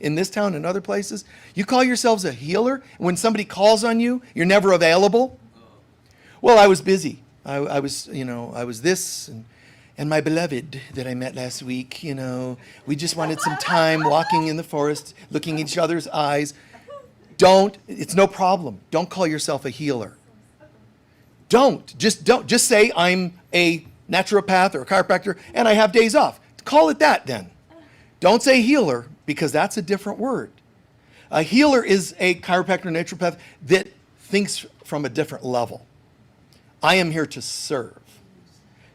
in this town and other places, you call yourselves a healer. When somebody calls on you, you're never available. Well, I was busy. I was this and my beloved that I met last week, we just wanted some time walking in the forest, looking in each other's eyes. It's no problem. Don't call yourself a healer. Just say I'm a naturopath or a chiropractor and I have days off. Call it that then. Don't say healer, because that's a different word. A healer is a chiropractor, naturopath that thinks from a different level. I am here to serve.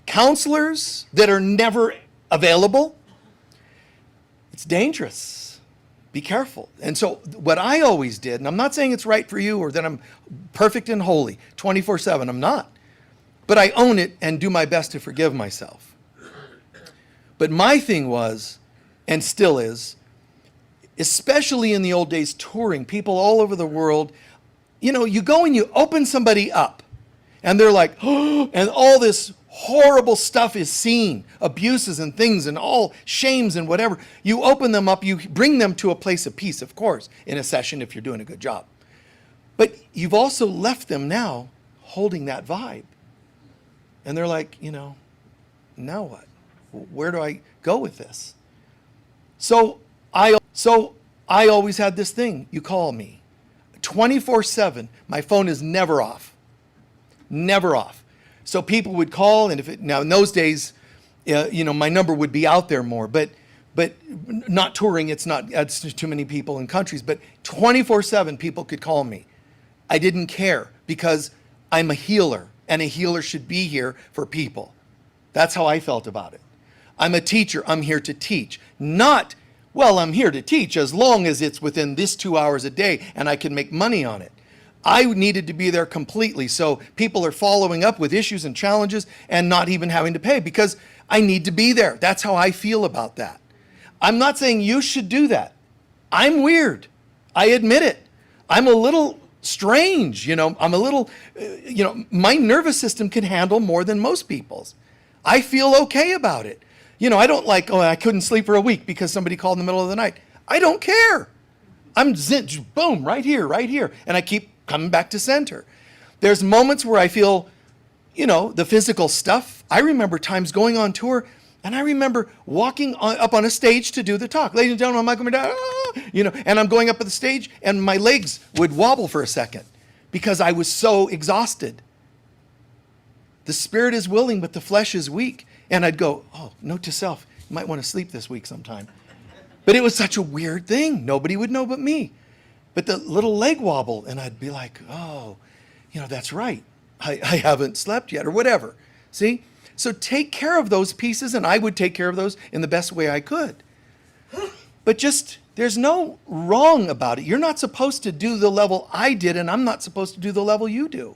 Counselors that are never available, it's dangerous. Be careful. And so what I always did, and I'm not saying it's right for you or that I'm perfect and holy 24/7, I'm not. But I own it and do my best to forgive myself. But my thing was, and still is, especially in the old days touring, people all over the world, you go and you open somebody up and they're like, oh, and all this horrible stuff is seen, abuses and things and all shames and whatever. You open them up, you bring them to a place of peace, of course, in a session if you're doing a good job. But you've also left them now holding that vibe. And they're like, now what? Where do I go with this? So I always had this thing. You call me 24/7. My phone is never off. Never off. So people would call, and now in those days, my number would be out there more, but not touring. It's too many people in countries, but 24/7 people could call me. I didn't care because I'm a healer and a healer should be here for people. That's how I felt about it. I'm a teacher. I'm here to teach. Not, well, I'm here to teach as long as it's within this 2 hours a day and I can make money on it. I needed to be there completely. So people are following up with issues and challenges and not even having to pay because I need to be there. That's how I feel about that. I'm not saying you should do that. I'm weird. I admit it. I'm a little strange. I'm a little, my nervous system can handle more than most people's. I feel okay about it. I don't I couldn't sleep for a week because somebody called in the middle of the night. I don't care. I'm boom, right here. And I keep coming back to center. There's moments where I feel, the physical stuff. I remember times going on tour and I remember walking up on a stage to do the talk. Ladies and gentlemen, I'm Michael Murdau, and I'm going up at the stage and my legs would wobble for a second because I was so exhausted. The spirit is willing, but the flesh is weak. And I'd go, oh, note to self, you might want to sleep this week sometime. But it was such a weird thing. Nobody would know but me. But the little leg wobble, and I'd be like, oh, that's right. I haven't slept yet or whatever. See? So take care of those pieces, and I would take care of those in the best way I could. But there's no wrong about it. You're not supposed to do the level I did, and I'm not supposed to do the level you do.